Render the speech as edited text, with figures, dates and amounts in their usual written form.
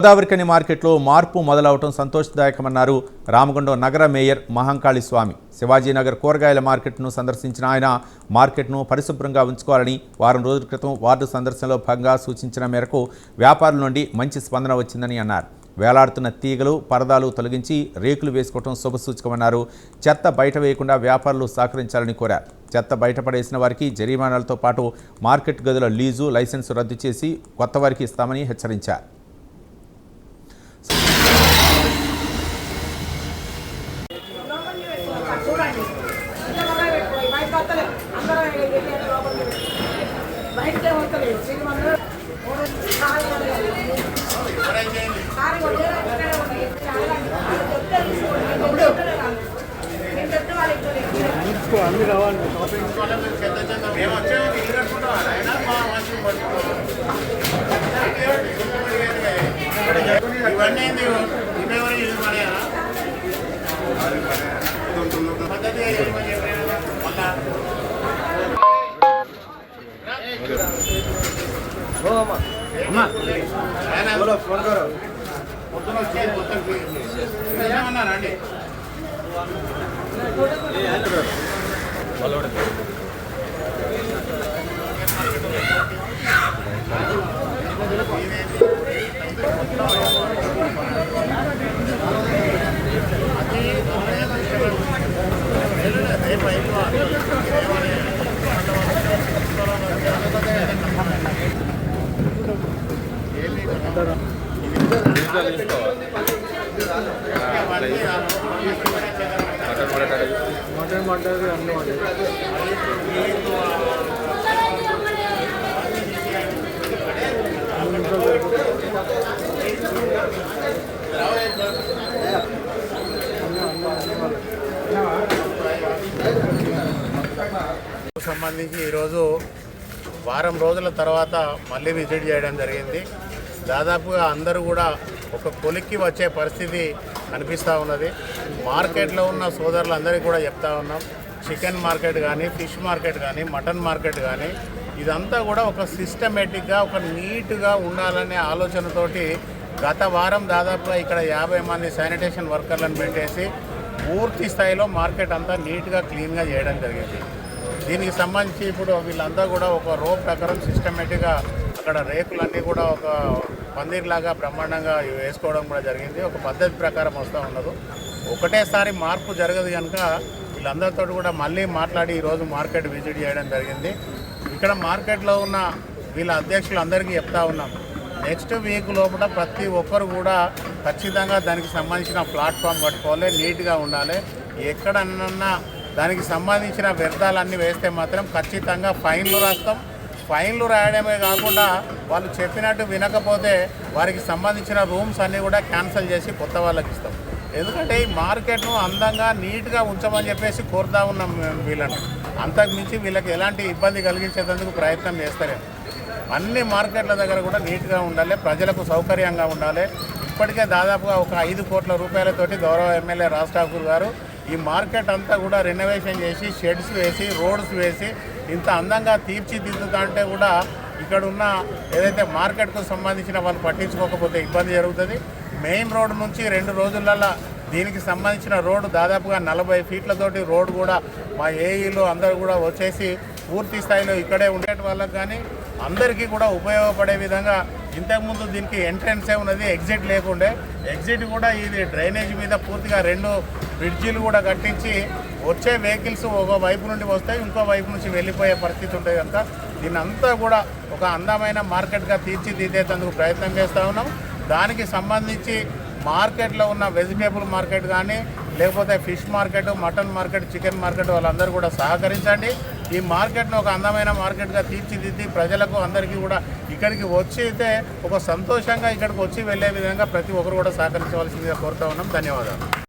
గోదావరికని మార్కెట్లో మార్పు మొదలవటం సంతోషదాయకమన్నారు రామగుండం నగర మేయర్ మహంకాళి స్వామి. శివాజీనగర్ కూరగాయల మార్కెట్ను సందర్శించిన ఆయన మార్కెట్ను పరిశుభ్రంగా ఉంచుకోవాలని వారం రోజుల క్రితం వార్డు సందర్శనలో భాగంగా సూచించిన మేరకు వ్యాపారుల నుండి మంచి స్పందన వచ్చిందని అన్నారు. వేలాడుతున్న తీగలు పరదాలు తొలగించి రేకులు వేసుకోవడం శుభసూచకమన్నారు. చెత్త బయట వేయకుండా వ్యాపారులు సహకరించాలని కోరారు. చెత్త బయటపడేసిన వారికి జరిమానాలతో పాటు మార్కెట్ గదుల లీజు లైసెన్సు రద్దు చేసి కొత్త వారికి ఇస్తామని హెచ్చరించారు. అన్ని కావాలి రండి మటన్ అన్నీ సంబంధించి ఈరోజు వారం రోజుల తర్వాత మళ్ళీ విజిట్ చేయడం జరిగింది. దాదాపుగా అందరూ కూడా ఒక కొలిక్కి వచ్చే పరిస్థితి అనిపిస్తూ ఉన్నది. మార్కెట్లో ఉన్న సోదరులందరికీ కూడా చెప్తా ఉన్నాం, చికెన్ మార్కెట్ కానీ, ఫిష్ మార్కెట్ కానీ, మటన్ మార్కెట్ కానీ ఇదంతా కూడా ఒక సిస్టమేటిక్గా ఒక నీట్గా ఉండాలనే ఆలోచనతోటి గత వారం దాదాపుగా ఇక్కడ 50 మంది శానిటేషన్ వర్కర్లను పెట్టేసి పూర్తి స్థాయిలో మార్కెట్ అంతా నీట్గా క్లీన్గా చేయడం జరిగింది. దీనికి సంబంధించి ఇప్పుడు వీళ్ళంతా కూడా ఒక రో ప్రకారం సిస్టమేటిక్గా అక్కడ రేకులన్నీ కూడా ఒక పందిర్లాగా బ్రహ్మాండంగా వేసుకోవడం కూడా జరిగింది. ఒక పద్ధతి ప్రకారం వస్తూ ఉన్నది. ఒకటేసారి మార్పు జరగదు కనుక వీళ్ళందరితో కూడా మళ్ళీ మాట్లాడి ఈరోజు మార్కెట్ విజిట్ చేయడం జరిగింది. ఇక్కడ మార్కెట్లో ఉన్న వీళ్ళ అధ్యక్షులందరికీ చెప్తా ఉన్నాం, నెక్స్ట్ వీక్ లోపల ప్రతి ఒక్కరు కూడా ఖచ్చితంగా దానికి సంబంధించిన ప్లాట్ఫామ్ కట్టుకోవాలి, నీట్గా ఉండాలి. ఎక్కడన్నా దానికి సంబంధించిన వ్యర్థాలన్నీ వేస్తే మాత్రం ఖచ్చితంగా ఫైన్లు రాస్తాం. ఫైన్లు రాయడమే కాకుండా వాళ్ళు చెప్పినట్టు వినకపోతే వారికి సంబంధించిన రూమ్స్ అన్నీ కూడా క్యాన్సిల్ చేసి కొత్త వాళ్ళకి ఇస్తాం. ఎందుకంటే ఈ మార్కెట్ను అందంగా నీట్గా ఉంచమని చెప్పేసి కోరుతా ఉన్నాం వీళ్ళని. అంతకు మించి వీళ్ళకి ఎలాంటి ఇబ్బంది కలిగించేందుకు ప్రయత్నం చేస్తలేము. అన్ని మార్కెట్ల దగ్గర కూడా నీట్గా ఉండాలి, ప్రజలకు సౌకర్యంగా ఉండాలి. ఇప్పటికే దాదాపుగా ఒక 5 కోట్ల రూపాయలతోటి గౌరవ ఎమ్మెల్యే రాజ్ ఠాకూర్ గారు ఈ మార్కెట్ అంతా కూడా రెనోవేషన్ చేసి షెడ్స్ వేసి రోడ్స్ వేసి ఇంత అందంగా తీర్చిదిద్దుతుంటే కూడా ఇక్కడ ఉన్న ఏదైతే మార్కెట్కు సంబంధించిన వాళ్ళు పట్టించుకోకపోతే ఇబ్బంది జరుగుతుంది. మెయిన్ రోడ్ నుంచి 2 రోజులలో దీనికి సంబంధించిన రోడ్డు దాదాపుగా 40 ఫీట్లతోటి రోడ్డు కూడా మా ఏఈలు అందరూ కూడా వచ్చేసి పూర్తి స్థాయిలో ఇక్కడే ఉండే వాళ్ళకి కానీ అందరికీ కూడా ఉపయోగపడే విధంగా ఇంతకుముందు దీనికి ఎంట్రన్సే ఉన్నది, ఎగ్జిట్ లేకుండే. ఎగ్జిట్ కూడా ఇది డ్రైనేజ్ మీద పూర్తిగా 2 బ్రిడ్జీలు కూడా కట్టించి వచ్చే వెహికల్స్ ఒక వైపు నుండి వస్తాయి, ఇంకో వైపు నుంచి వెళ్ళిపోయే పరిస్థితి ఉంటుంది కనుక దీన్ని అంతా కూడా ఒక అందమైన మార్కెట్గా తీర్చిదిద్దేందుకు ప్రయత్నం చేస్తూ ఉన్నాం. దానికి సంబంధించి మార్కెట్లో ఉన్న వెజిటేబుల్ మార్కెట్ కానీ లేకపోతే fish market, mutton market, chicken market వాళ్ళందరూ కూడా సహకరించండి. ఈ మార్కెట్ను ఒక అందమైన మార్కెట్గా తీర్చిదిద్ది ప్రజలకు అందరికీ కూడా ఇక్కడికి వచ్చి అయితే ఒక సంతోషంగా ఇక్కడికి వచ్చి వెళ్ళే విధంగా ప్రతి ఒక్కరు కూడా సహకరించవలసిందిగా కోరుతా ఉన్నాం. ధన్యవాదాలు.